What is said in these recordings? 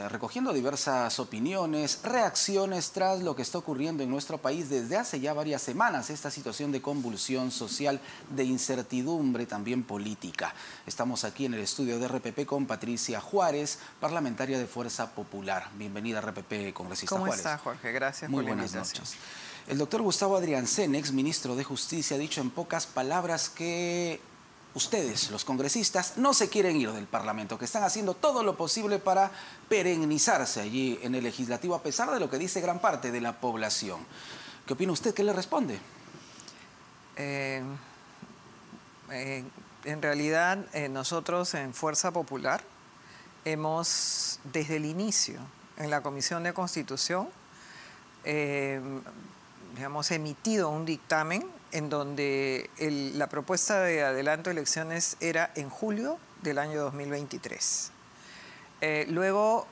Recogiendo diversas opiniones, reacciones tras lo que está ocurriendo en nuestro país desde hace ya varias semanas, esta situación de convulsión social, de incertidumbre también política. Estamos aquí en el estudio de RPP con Patricia Juárez, parlamentaria de Fuerza Popular. Bienvenida a RPP, congresista Juárez. ¿Cómo está, Jorge? Gracias Muy por la buenas invitación. noches. El doctor Gustavo Adriancén, ex ministro de Justicia, ha dicho en pocas palabras que ustedes, los congresistas, no se quieren ir del Parlamento, que están haciendo todo lo posible para perennizarse allí en el Legislativo, a pesar de lo que dice gran parte de la población. ¿Qué opina usted? ¿Qué le responde? En realidad, nosotros en Fuerza Popular hemos, desde el inicio, en la Comisión de Constitución, hemos emitido un dictamen en donde la propuesta de adelanto de elecciones era en julio del año 2023. Luego,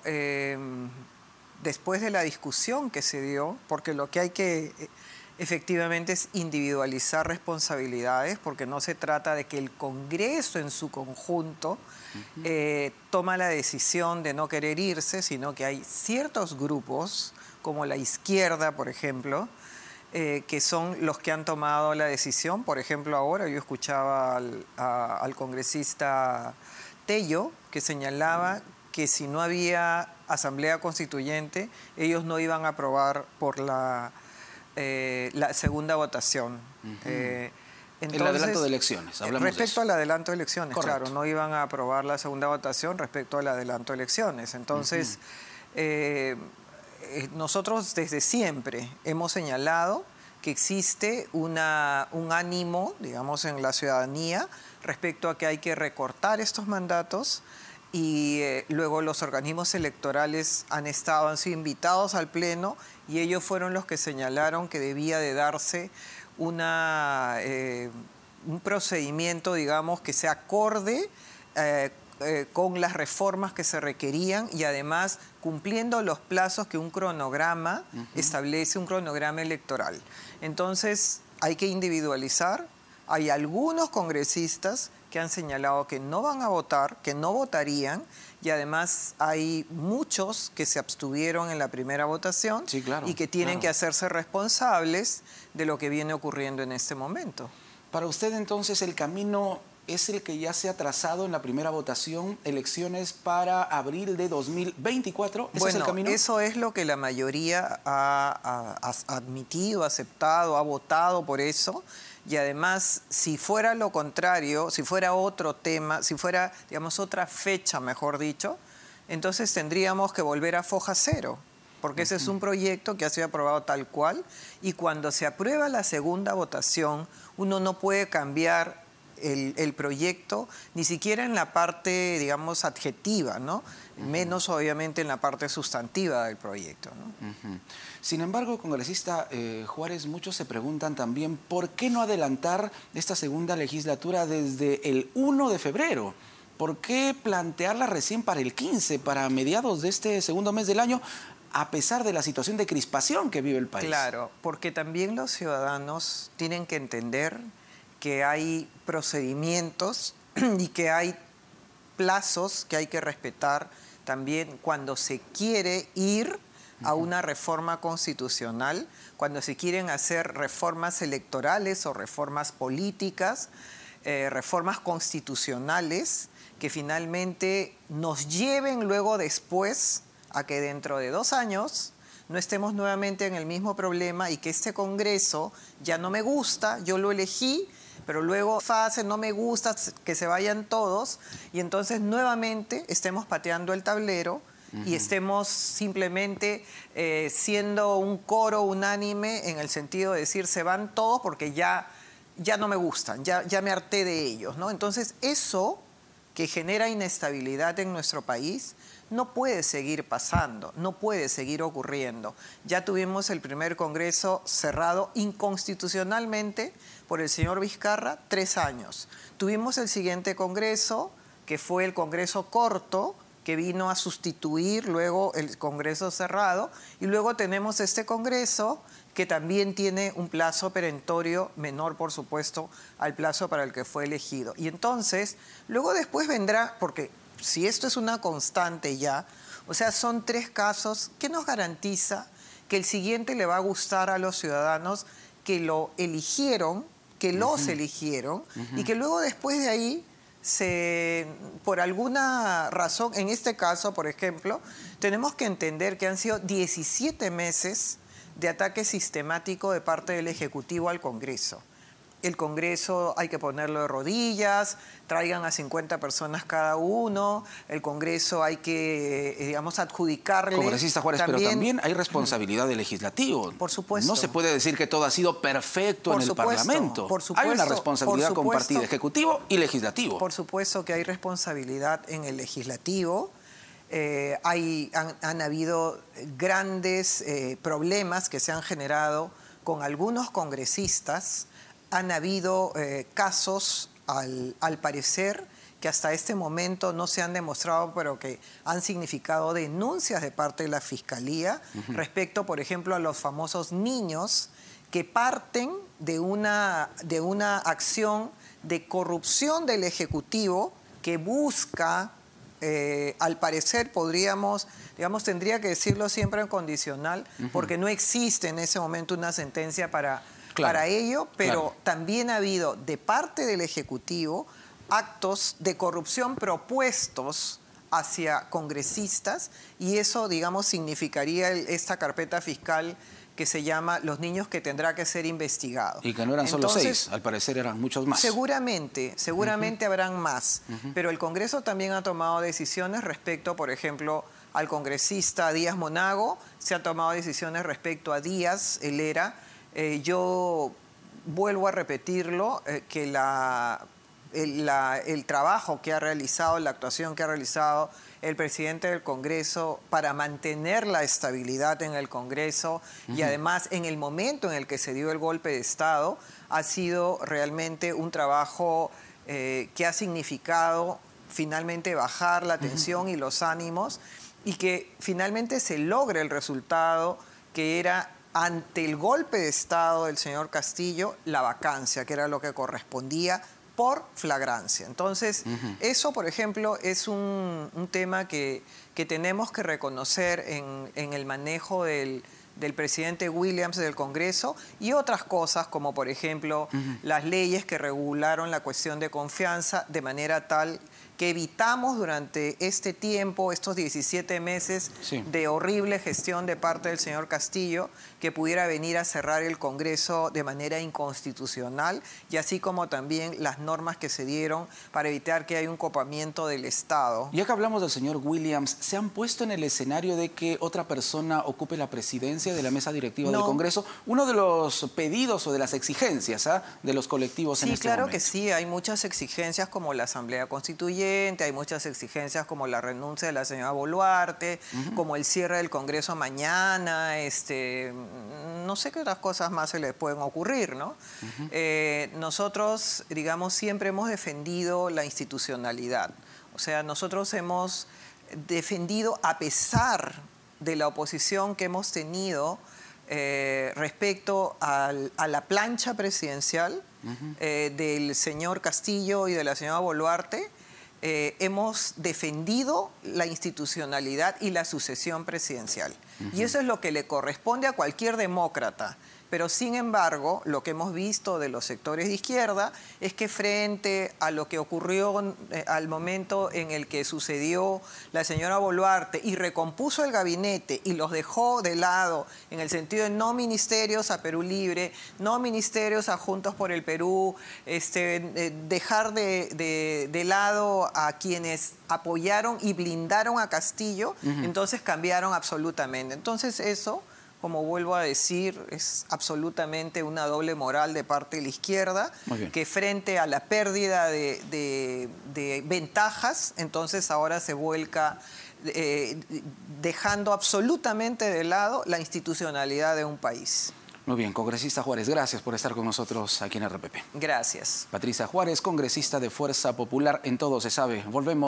después de la discusión que se dio, porque lo que hay que efectivamente es individualizar responsabilidades, porque no se trata de que el Congreso en su conjunto toma la decisión de no querer irse, sino que hay ciertos grupos, como la izquierda, por ejemplo, que son los que han tomado la decisión. Por ejemplo, ahora yo escuchaba al congresista Tello, que señalaba que si no había asamblea constituyente, ellos no iban a aprobar por la segunda votación. Entonces, el Entonces, adelanto de elecciones, hablamos de eso. respecto al adelanto de elecciones, Correcto. claro, no iban a aprobar la segunda votación respecto al adelanto de elecciones. Entonces, nosotros desde siempre hemos señalado que existe un ánimo, digamos, en la ciudadanía respecto a que hay que recortar estos mandatos y luego los organismos electorales han sido invitados al Pleno y ellos fueron los que señalaron que debía de darse un procedimiento, digamos, que se acorde con las reformas que se requerían y además cumpliendo los plazos que un cronograma establece, un cronograma electoral. Entonces hay que individualizar. Hay algunos congresistas que han señalado que no van a votar, que no votarían, y además hay muchos que se abstuvieron en la primera votación, sí, claro, y que tienen que hacerse responsables de lo que viene ocurriendo en este momento. Para usted entonces el camino es el que ya se ha trazado en la primera votación, elecciones para abril de 2024. ¿Ese es el camino? Eso es lo que la mayoría ha admitido, aceptado, ha votado por eso. Y además, si fuera lo contrario, si fuera otro tema, si fuera, digamos, otra fecha, mejor dicho, entonces tendríamos que volver a foja cero, porque ese es un proyecto que ha sido aprobado tal cual, y cuando se aprueba la segunda votación, uno no puede cambiar el proyecto, ni siquiera en la parte, digamos, adjetiva, ¿no? Menos, obviamente, en la parte sustantiva del proyecto, ¿no? Sin embargo, congresista Juárez, muchos se preguntan también por qué no adelantar esta segunda legislatura desde el 1 de febrero. ¿Por qué plantearla recién para el 15, para mediados de este segundo mes del año, a pesar de la situación de crispación que vive el país? Claro, porque también los ciudadanos tienen que entender que hay procedimientos y que hay plazos que hay que respetar también cuando se quiere ir a una reforma constitucional, cuando se quieren hacer reformas electorales o reformas políticas, reformas constitucionales que finalmente nos lleven luego después a que dentro de 2 años no estemos nuevamente en el mismo problema y que este Congreso ya no me gusta, yo lo elegí, pero luego no me gusta, que se vayan todos, y entonces nuevamente estemos pateando el tablero y estemos simplemente siendo un coro unánime en el sentido de decir se van todos porque ya no me gustan, ya me harté de ellos, ¿no? Entonces eso que genera inestabilidad en nuestro país no puede seguir pasando, no puede seguir ocurriendo. Ya tuvimos el primer Congreso cerrado inconstitucionalmente por el señor Vizcarra, 3 años. Tuvimos el siguiente Congreso, que fue el Congreso corto, que vino a sustituir luego el Congreso cerrado, y luego tenemos este Congreso que también tiene un plazo perentorio menor, por supuesto, al plazo para el que fue elegido. Y entonces, luego después vendrá, porque si esto es una constante ya, O sea, son 3 casos que nos garantiza que el siguiente le va a gustar a los ciudadanos que lo eligieron, que los eligieron, y que luego después de ahí, por alguna razón, en este caso, por ejemplo, tenemos que entender que han sido 17 meses de ataque sistemático de parte del Ejecutivo al Congreso. El Congreso hay que ponerlo de rodillas, traigan a 50 personas cada uno, el Congreso hay que, digamos, adjudicarle... Congresista Juárez, pero también hay responsabilidad del legislativo. Por supuesto. No se puede decir que todo ha sido perfecto en el Parlamento. Por supuesto, hay una responsabilidad compartida, ejecutivo y legislativo. Por supuesto que hay responsabilidad en el legislativo. Han habido grandes problemas que se han generado con algunos congresistas. Han habido casos, al parecer, que hasta este momento no se han demostrado, pero que han significado denuncias de parte de la Fiscalía respecto, por ejemplo, a los famosos niños que parten de una acción de corrupción del Ejecutivo que busca, al parecer tendría que decirlo siempre en condicional, porque no existe en ese momento una sentencia para ello, pero también ha habido de parte del Ejecutivo actos de corrupción propuestos hacia congresistas y eso, digamos, significaría esta carpeta fiscal que se llama Los niños que tendrá que ser investigado. Y que no eran solo 6, al parecer eran muchos más. Seguramente habrán más, pero el Congreso también ha tomado decisiones respecto, por ejemplo, al congresista Díaz Monago, se ha tomado decisiones respecto a Díaz Helera. Yo vuelvo a repetirlo, que el trabajo que ha realizado, la actuación que ha realizado el presidente del Congreso para mantener la estabilidad en el Congreso y además en el momento en el que se dio el golpe de Estado, ha sido realmente un trabajo que ha significado finalmente bajar la tensión y los ánimos y que finalmente se logre el resultado que era, ante el golpe de Estado del señor Castillo, la vacancia, que era lo que correspondía por flagrancia. Entonces, eso, por ejemplo, es un tema que tenemos que reconocer en el manejo del presidente Williams del Congreso y otras cosas como, por ejemplo, las leyes que regularon la cuestión de confianza de manera tal que evitamos durante este tiempo, estos 17 meses de horrible gestión de parte del señor Castillo, que pudiera venir a cerrar el Congreso de manera inconstitucional y así como también las normas que se dieron para evitar que haya un copamiento del Estado. Ya que hablamos del señor Williams, ¿se han puesto en el escenario de que otra persona ocupe la presidencia de la mesa directiva del Congreso? Uno de los pedidos o de las exigencias de los colectivos en este momento. Sí, claro que sí, hay muchas exigencias como la Asamblea Constituyente, hay muchas exigencias como la renuncia de la señora Boluarte, como el cierre del Congreso mañana, no sé qué otras cosas más se les pueden ocurrir, ¿no? Nosotros, digamos, siempre hemos defendido la institucionalidad. O sea, nosotros hemos defendido, a pesar de la oposición que hemos tenido respecto a la plancha presidencial del señor Castillo y de la señora Boluarte, hemos defendido la institucionalidad y la sucesión presidencial. Y eso es lo que le corresponde a cualquier demócrata. Pero, sin embargo, lo que hemos visto de los sectores de izquierda es que frente a lo que ocurrió al momento en el que sucedió la señora Boluarte y recompuso el gabinete y los dejó de lado en el sentido de no ministerios a Perú Libre, no ministerios a Juntos por el Perú, dejar de lado a quienes apoyaron y blindaron a Castillo, entonces cambiaron absolutamente. Entonces eso, como vuelvo a decir, es absolutamente una doble moral de parte de la izquierda, que frente a la pérdida de ventajas, entonces ahora se vuelca dejando absolutamente de lado la institucionalidad de un país. Muy bien, congresista Juárez, gracias por estar con nosotros aquí en RPP. Gracias. Patricia Juárez, congresista de Fuerza Popular, en Todo se sabe. Volvemos.